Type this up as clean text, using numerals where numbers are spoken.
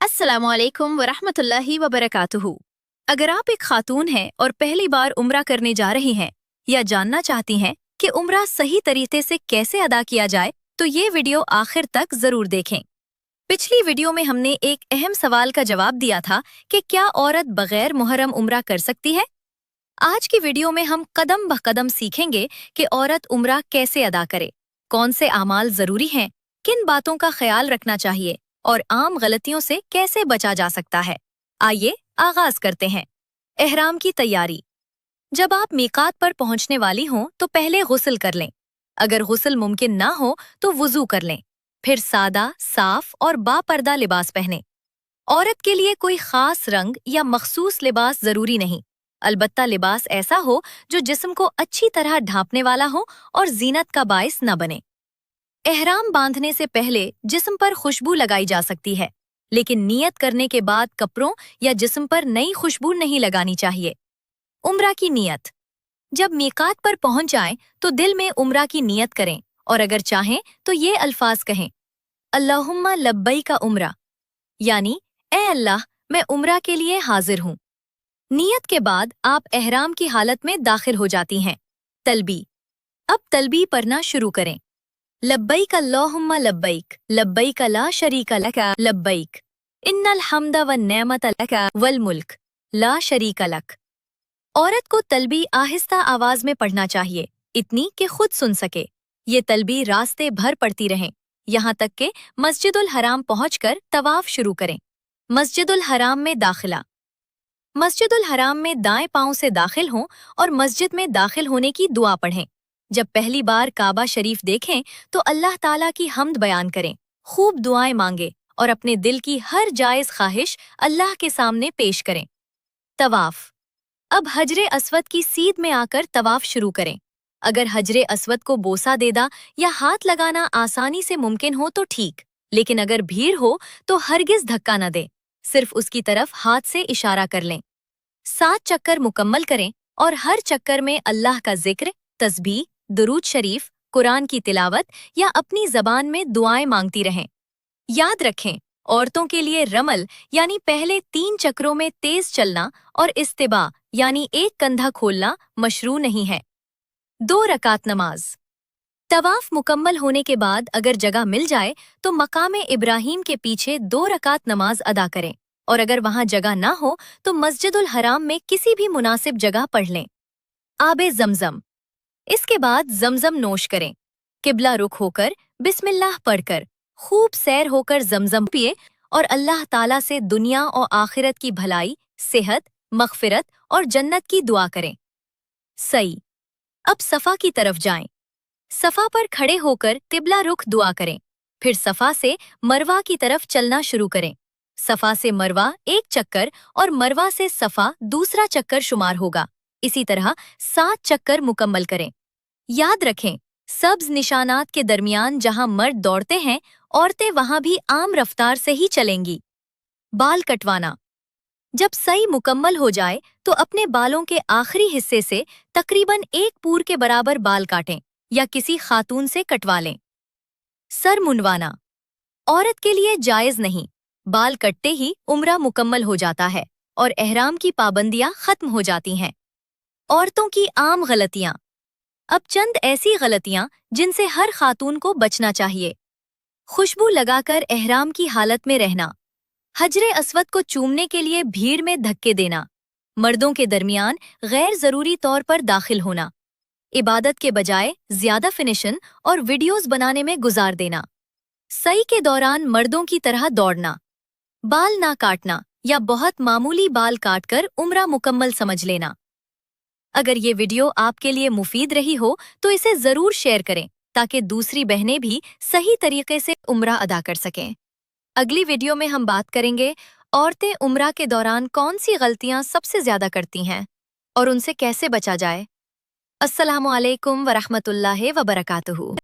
अस्सलामु अलैकुम वरहमतुल्लाहि वबरकातुहू। अगर आप एक खातून हैं और पहली बार उम्रा करने जा रही हैं या जानना चाहती हैं कि उम्रा सही तरीके से कैसे अदा किया जाए, तो ये वीडियो आखिर तक जरूर देखें। पिछली वीडियो में हमने एक अहम सवाल का जवाब दिया था कि क्या औरत बगैर मुहर्रम उम्रा कर सकती है। आज की वीडियो में हम कदम ब कदम सीखेंगे कि औरत उम्रा कैसे अदा करे, कौन से आमाल जरूरी हैं, किन बातों का ख्याल रखना चाहिए और आम गलतियों से कैसे बचा जा सकता है। आइए आगाज करते हैं। एहराम की तैयारी। जब आप मीकात पर पहुंचने वाली हों तो पहले गुस्ल कर लें। अगर गुस्ल मुमकिन ना हो तो वुजू कर लें, फिर सादा, साफ और बापर्दा लिबास पहनें। औरत के लिए कोई खास रंग या मखसूस लिबास जरूरी नहीं, अलबत्ता लिबास ऐसा हो जो जिस्म को अच्छी तरह ढांपने वाला हो और जीनत का बायस न बने। एहराम बांधने से पहले जिस्म पर खुशबू लगाई जा सकती है, लेकिन नियत करने के बाद कपड़ों या जिस्म पर नई खुशबू नहीं लगानी चाहिए। उम्रा की नियत। जब मीकात पर पहुंच जाएं तो दिल में उम्रा की नियत करें और अगर चाहें तो ये अल्फाज कहें, अल्लाहुम्मा लब्बैका उम्रा, यानी ए अल्लाह, मैं उम्रा के लिए हाजिर हूँ। नियत के बाद आप एहराम की हालत में दाखिल हो जाती हैं। तलबी। अब तलबी पढ़ना शुरू करें। लब्बैक अल्लाहुम्मा लब्बैक, लब्बैक ला शरीका लका लब्बैक, इन्नल हम्द व नेमत लका वल मुल्क ला शरीका लक। औरत को तलबी आहिस्ता आवाज में पढ़ना चाहिए, इतनी कि खुद सुन सके। ये तलबी रास्ते भर पढ़ती रहें, यहाँ तक कि मस्जिदुल हराम पहुंचकर तवाफ शुरू करें। मस्जिदुल हराम में दाखिला। मस्जिदुल हराम में दाएं पांव से दाखिल हों और मस्जिद में दाखिल होने की दुआ पढ़ें। जब पहली बार काबा शरीफ देखें तो अल्लाह ताला की हम्द बयान करें, खूब दुआएं मांगे और अपने दिल की हर जायज ख्वाहिश अल्लाह के सामने पेश करें। तवाफ। अब हजरे अस्वद की सीध में आकर तवाफ शुरू करें। अगर हजरे अस्वद को बोसा देना या हाथ लगाना आसानी से मुमकिन हो तो ठीक, लेकिन अगर भीड़ हो तो हरगिज धक्का न दें, सिर्फ उसकी तरफ हाथ से इशारा कर लें। 7 चक्कर मुकम्मल करें और हर चक्कर में अल्लाह का जिक्र, तस्बीह, दुरूद शरीफ, कुरान की तिलावत या अपनी जबान में दुआएं मांगती रहें। याद रखें, औरतों के लिए रमल यानी पहले 3 चक्रों में तेज चलना और इस्तिबा यानी एक कंधा खोलना मशरू नहीं है। 2 रकात नमाज। तवाफ मुकम्मल होने के बाद अगर जगह मिल जाए तो मकाम इब्राहीम के पीछे 2 रकात नमाज अदा करें और अगर वहां जगह ना हो तो मस्जिदुल हराम में किसी भी मुनासिब जगह पढ़ लें। आबे जमजम। इसके बाद जमजम नोश करें, किबला रुख होकर बिस्मिल्लाह पढ़कर खूब सैर होकर जमजम पिए और अल्लाह ताला से दुनिया और आखिरत की भलाई, सेहत, मगफिरत और जन्नत की दुआ करें। सही। अब सफ़ा की तरफ जाएं। सफ़ा पर खड़े होकर किबला रुख दुआ करें, फिर सफ़ा से मरवा की तरफ चलना शुरू करें। सफ़ा से मरवा 1 चक्कर और मरवा से सफ़ा दूसरा चक्कर शुमार होगा। इसी तरह 7 चक्कर मुकम्मल करें। याद रखें, सब्ज निशानात के दरमियान जहां मर्द दौड़ते हैं, औरतें वहां भी आम रफ्तार से ही चलेंगी। बाल कटवाना। जब सही मुकम्मल हो जाए तो अपने बालों के आखिरी हिस्से से तकरीबन 1 पूर के बराबर बाल काटें या किसी खातून से कटवा लें। सर मुंडवाना औरत के लिए जायज नहीं, बाल कटते ही उम्रा मुकम्मल हो जाता है और एहराम की पाबंदियां खत्म हो जाती हैं। औरतों की आम गलतियां। अब चंद ऐसी गलतियां जिनसे हर खातून को बचना चाहिए। खुशबू लगाकर एहराम की हालत में रहना, हजरे अस्वद को चूमने के लिए भीड़ में धक्के देना, मर्दों के दरमियान गैर जरूरी तौर पर दाखिल होना, इबादत के बजाय ज्यादा फिनिशन और वीडियोस बनाने में गुजार देना, सई के दौरान मर्दों की तरह दौड़ना, बाल ना काटना या बहुत मामूली बाल काटकर उम्रा मुकम्मल समझ लेना। अगर ये वीडियो आपके लिए मुफीद रही हो तो इसे जरूर शेयर करें ताकि दूसरी बहनें भी सही तरीके से उम्रा अदा कर सकें। अगली वीडियो में हम बात करेंगे औरतें उम्रा के दौरान कौन सी गलतियां सबसे ज्यादा करती हैं और उनसे कैसे बचा जाए। अस्सलामु अलैकुम वरहमतुल्लाहि वबरकातुहू।